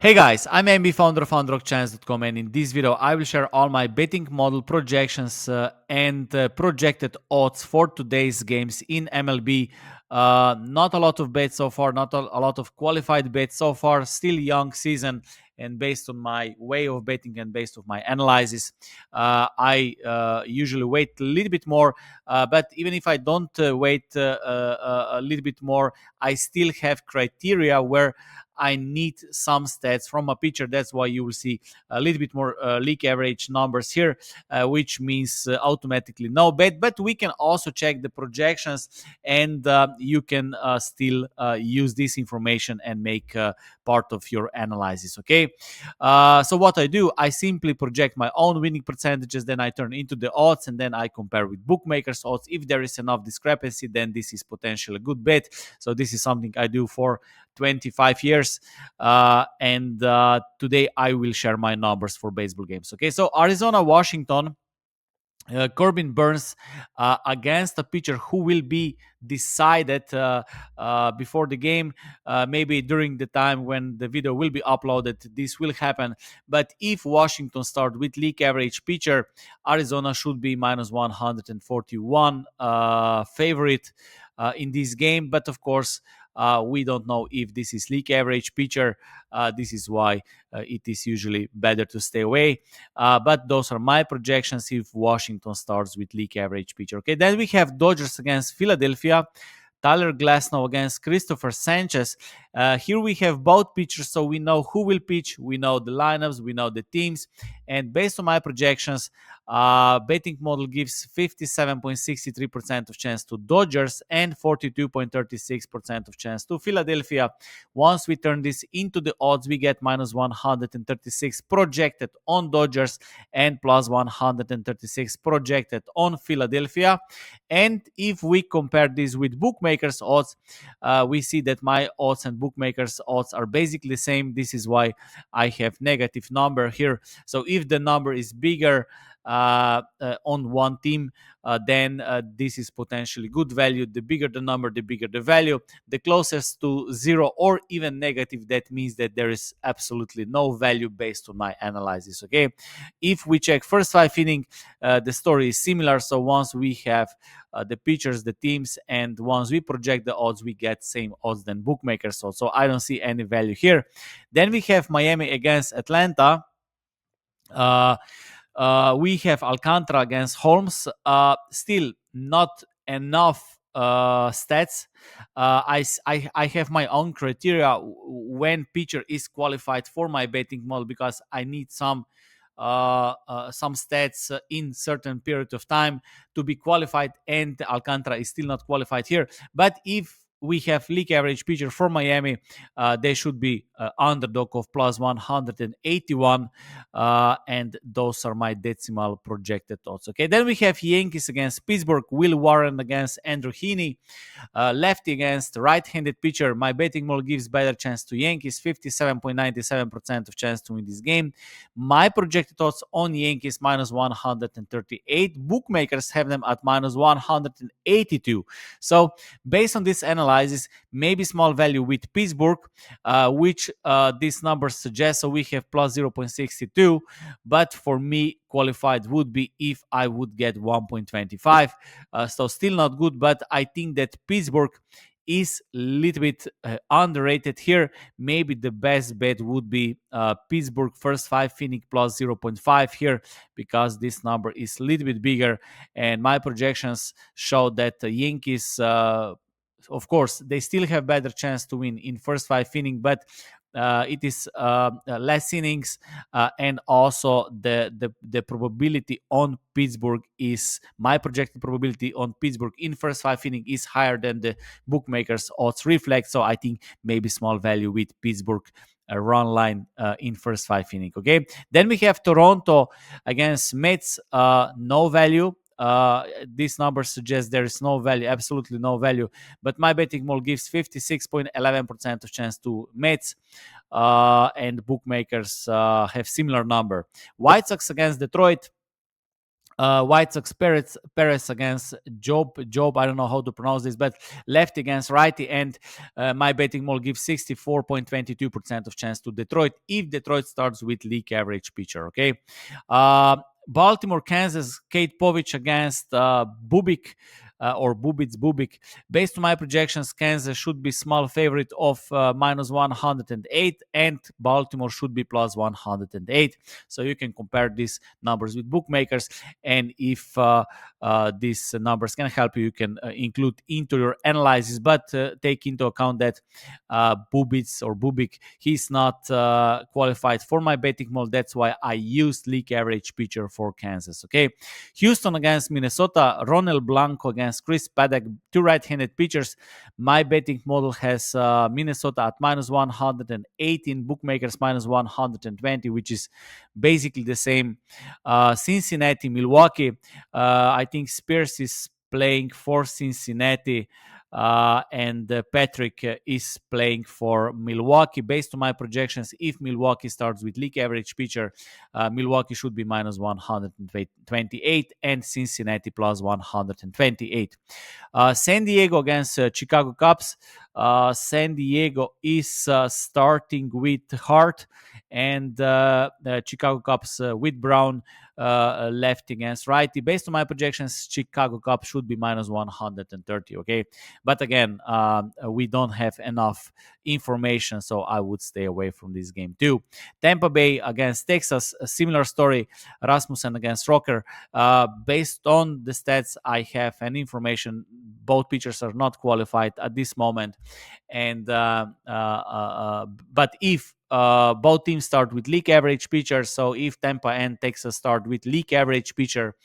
Hey guys, I'm MB, founder of underdog.com, and in this video I will share all my betting model projections and projected odds for today's games in MLB. Not a lot of bets so far, not a lot of qualified bets so far, still young season, and based on my way of betting and based on my analysis, I usually wait a little bit more, but even if I don't wait a little bit more, I still have criteria where I need some stats from a pitcher. That's why you will see a little bit more league average numbers here, which means automatically no bet. But we can also check the projections, and you can still use this information and make part of your analysis. Okay. So what I do, I simply project my own winning percentages, then I turn into the odds, and then I compare with bookmakers' odds. If there is enough discrepancy, then this is potentially a good bet. So this is something I do for 25 years, and today I will share my numbers for baseball games. Okay, so Arizona, Washington. Corbin Burns against a pitcher who will be decided before the game, maybe during the time when the video will be uploaded. This will happen. But if Washington start with league average pitcher, Arizona should be minus 141 favorite in this game. But of course, we don't know if this is league average pitcher. This is why it is usually better to stay away. But those are my projections if Washington starts with league average pitcher. Okay, then we have Dodgers against Philadelphia. Tyler Glasnow against Christopher Sanchez. Here we have both pitchers, so we know who will pitch, we know the lineups, we know the teams, and based on my projections, betting model gives 57.63% of chance to Dodgers and 42.36% of chance to Philadelphia. Once we turn this into the odds, we get minus 136 projected on Dodgers and plus 136 projected on Philadelphia. And if we compare this with bookmakers' odds, we see that my odds and bookmakers' odds are basically the same. This is why I have negative number here. So if the number is bigger on one team, then this is potentially good value. The bigger the number, the bigger the value. The closest to zero or even negative, that means that there is absolutely no value based on my analysis. Okay, if we check first five inning, the story is similar. So once we have the pitchers, the teams, and once we project the odds, we get same odds than bookmakers. So I don't see any value here. Then we have Miami against Atlanta. We have Alcantara against Holmes. Still not enough stats. I have my own criteria when pitcher is qualified for my betting model, because I need some stats in certain period of time to be qualified, and Alcantara is still not qualified here. But if we have league average pitcher for Miami, they should be underdog of plus 181, and those are my decimal projected odds. Okay, then we have Yankees against Pittsburgh, Will Warren against Andrew Heaney, lefty against right-handed pitcher. My betting model gives better chance to Yankees, 57.97% of chance to win this game. My projected odds on Yankees minus 138. Bookmakers have them at minus 182. So based on this analysis, maybe small value with Pittsburgh, which these numbers suggest. So we have plus 0.62, but for me, qualified would be if I would get 1.25. So still not good, but I think that Pittsburgh is a little bit underrated here. Maybe the best bet would be Pittsburgh first five inning plus 0.5 here, because this number is a little bit bigger, and my projections show that the Yankees, of course, they still have better chance to win in first five inning, but it is less innings, and also the probability on Pittsburgh is, my projected probability on Pittsburgh in first five inning is higher than the bookmakers odds reflect. So I think maybe small value with Pittsburgh run line in first five inning. Okay, then we have Toronto against Mets. No value. This number suggests there is no value, absolutely no value. But my betting model gives 56.11% of chance to Mets, and bookmakers have similar number. White Sox against Detroit. White Sox Perez against Job. I don't know how to pronounce this, but lefty against righty. And my betting model gives 64.22% of chance to Detroit if Detroit starts with league average pitcher. Okay. Baltimore, Kansas, Kate Povich against Bubik. Or Bubik. Based on my projections, Kansas should be small favorite of minus 108, and Baltimore should be plus 108. So you can compare these numbers with bookmakers, and if these numbers can help you, you can include into your analysis, but take into account that Bubitz or Bubik, he's not qualified for my betting model. That's why I used league average pitcher for Kansas. Okay, Houston against Minnesota, Ronald Blanco against Chris Paddock, two right-handed pitchers. My betting model has Minnesota at minus 118, bookmakers minus 120, which is basically the same. Cincinnati, Milwaukee. I think Spears is playing for Cincinnati. And Patrick is playing for Milwaukee. Based on my projections, if Milwaukee starts with league average pitcher, Milwaukee should be minus 128 and Cincinnati plus 128. San Diego against Chicago Cubs. San Diego is starting with Hart, and the Chicago Cubs with Brown left against righty. Based on my projections, Chicago Cubs should be minus 130. Okay, but again, we don't have enough information, so I would stay away from this game too. Tampa Bay against Texas, a similar story. Rasmussen against Rocker. Based on the stats I have and information, both pitchers are not qualified at this moment. And but if both teams start with league average pitchers, so if Tampa and Texas start with league average pitcher,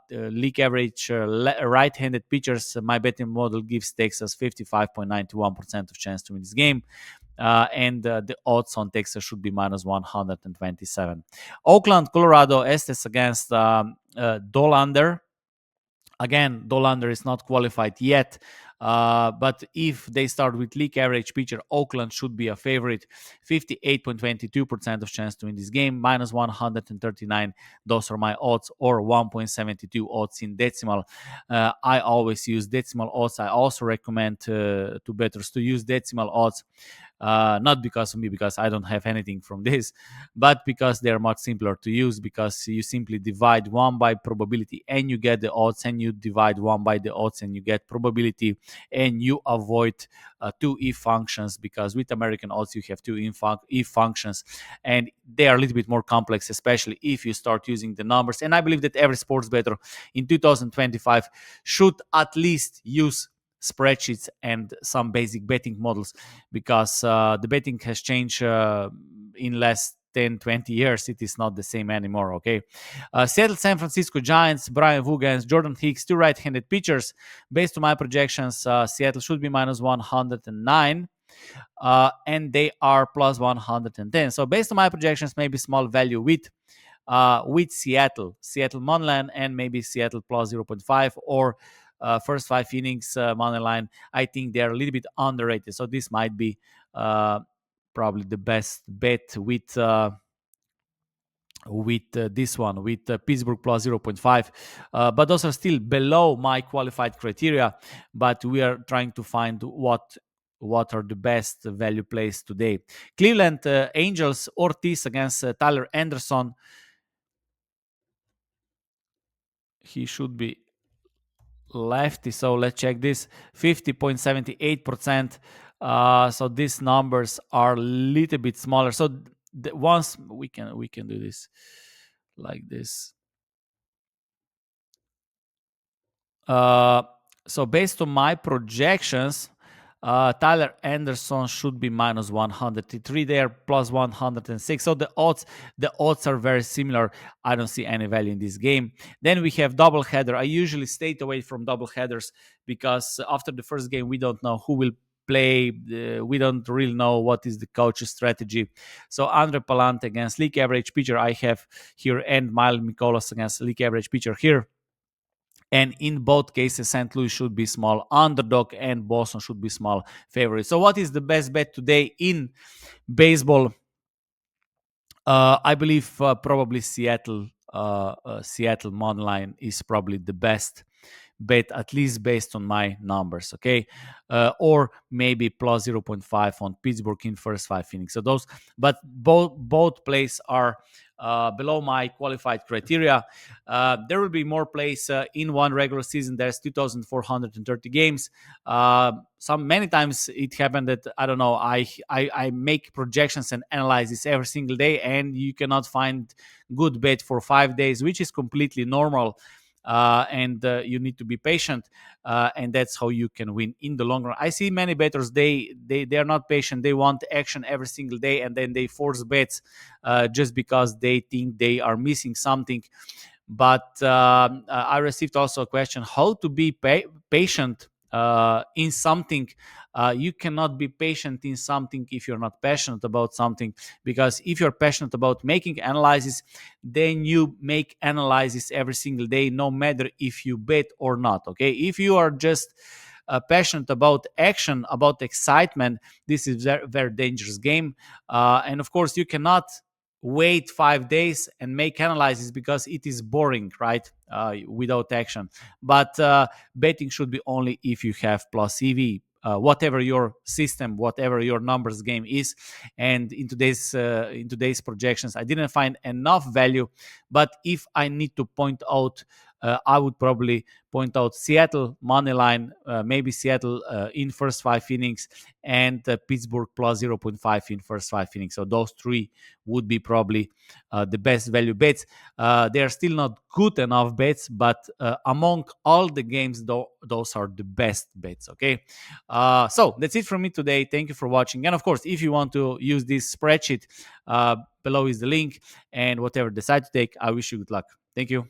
league average right-handed pitchers, my betting model gives Texas 55.91% of chance to win this game. And the odds on Texas should be minus 127. Oakland, Colorado, Estes against Dolander. Again, Dolander is not qualified yet, but if they start with league average pitcher, Oakland should be a favorite. 58.22% of chance to win this game, minus 139. Those are my odds, or 1.72 odds in decimal. I always use decimal odds. I also recommend to bettors to use decimal odds. Not because of me, because I don't have anything from this, but because they're much simpler to use, because you simply divide one by probability and you get the odds, and you divide one by the odds and you get probability, and you avoid two if functions, because with American odds you have two if functions, and they are a little bit more complex, especially if you start using the numbers. And I believe that every sports bettor in 2025 should at least use spreadsheets and some basic betting models, because the betting has changed in less 10-20 years. It is not the same anymore. Okay, Seattle San Francisco Giants, Brian Vugans, Jordan Hicks, two right-handed pitchers. Based on my projections, Seattle should be minus 109, and they are plus 110. So based on my projections, maybe small value with Seattle money line, and maybe Seattle plus 0.5, or first 5 innings money line. I think they're a little bit underrated, so this might be probably the best bet with this one, with Pittsburgh plus 0.5. But those are still below my qualified criteria, but we are trying to find what are the best value plays today. Cleveland Angels, Ortiz against Tyler Anderson. He should be lefty, so let's check this. 50.78%. So these numbers are a little bit smaller, so once we can do this like this. uh so based on my projections, Tyler Anderson should be minus 103 there, plus 106. So the odds are very similar. I don't see any value in this game. Then we have doubleheader. I usually stay away from doubleheaders, because after the first game we don't know who will play. We don't really know what is the coach's strategy. So Andre Palante against league average pitcher I have here, and Mile Mikolas against league average pitcher here. And in both cases, St. Louis should be small underdog and Boston should be small favorite. So what is the best bet today in baseball? I believe probably Seattle Seattle money line is probably the best bet, at least based on my numbers. Okay, or maybe plus 0.5 on Pittsburgh in first five innings. So those, but both plays are below my qualified criteria. There will be more plays in one regular season. There's 2,430 games. Some many times it happened that I don't know. I make projections and analysis every single day, and you cannot find good bet for 5 days, which is completely normal. And you need to be patient, and that's how you can win in the long run. I see many bettors, they are not patient. They want action every single day, and then they force bets just because they think they are missing something. But I received also a question how to be patient in something. You cannot be patient in something if you're not passionate about something, because if you're passionate about making analysis, then you make analysis every single day, no matter if you bet or not. Okay, if you are just passionate about action, about excitement, this is very, very dangerous game. And of course you cannot wait 5 days and make analysis because it is boring, right? Without action. But betting should be only if you have plus EV, whatever your system, whatever your numbers game is. And in today's projections, I didn't find enough value. But if I need to point out, I would probably point out Seattle money line, maybe Seattle in first five innings, and Pittsburgh plus 0.5 in first five innings. So those three would be probably the best value bets. They are still not good enough bets, but among all the games, those are the best bets. Okay, so that's it from me today. Thank you for watching, and of course, if you want to use this spreadsheet, below is the link, and whatever decide to take, I wish you good luck. Thank you.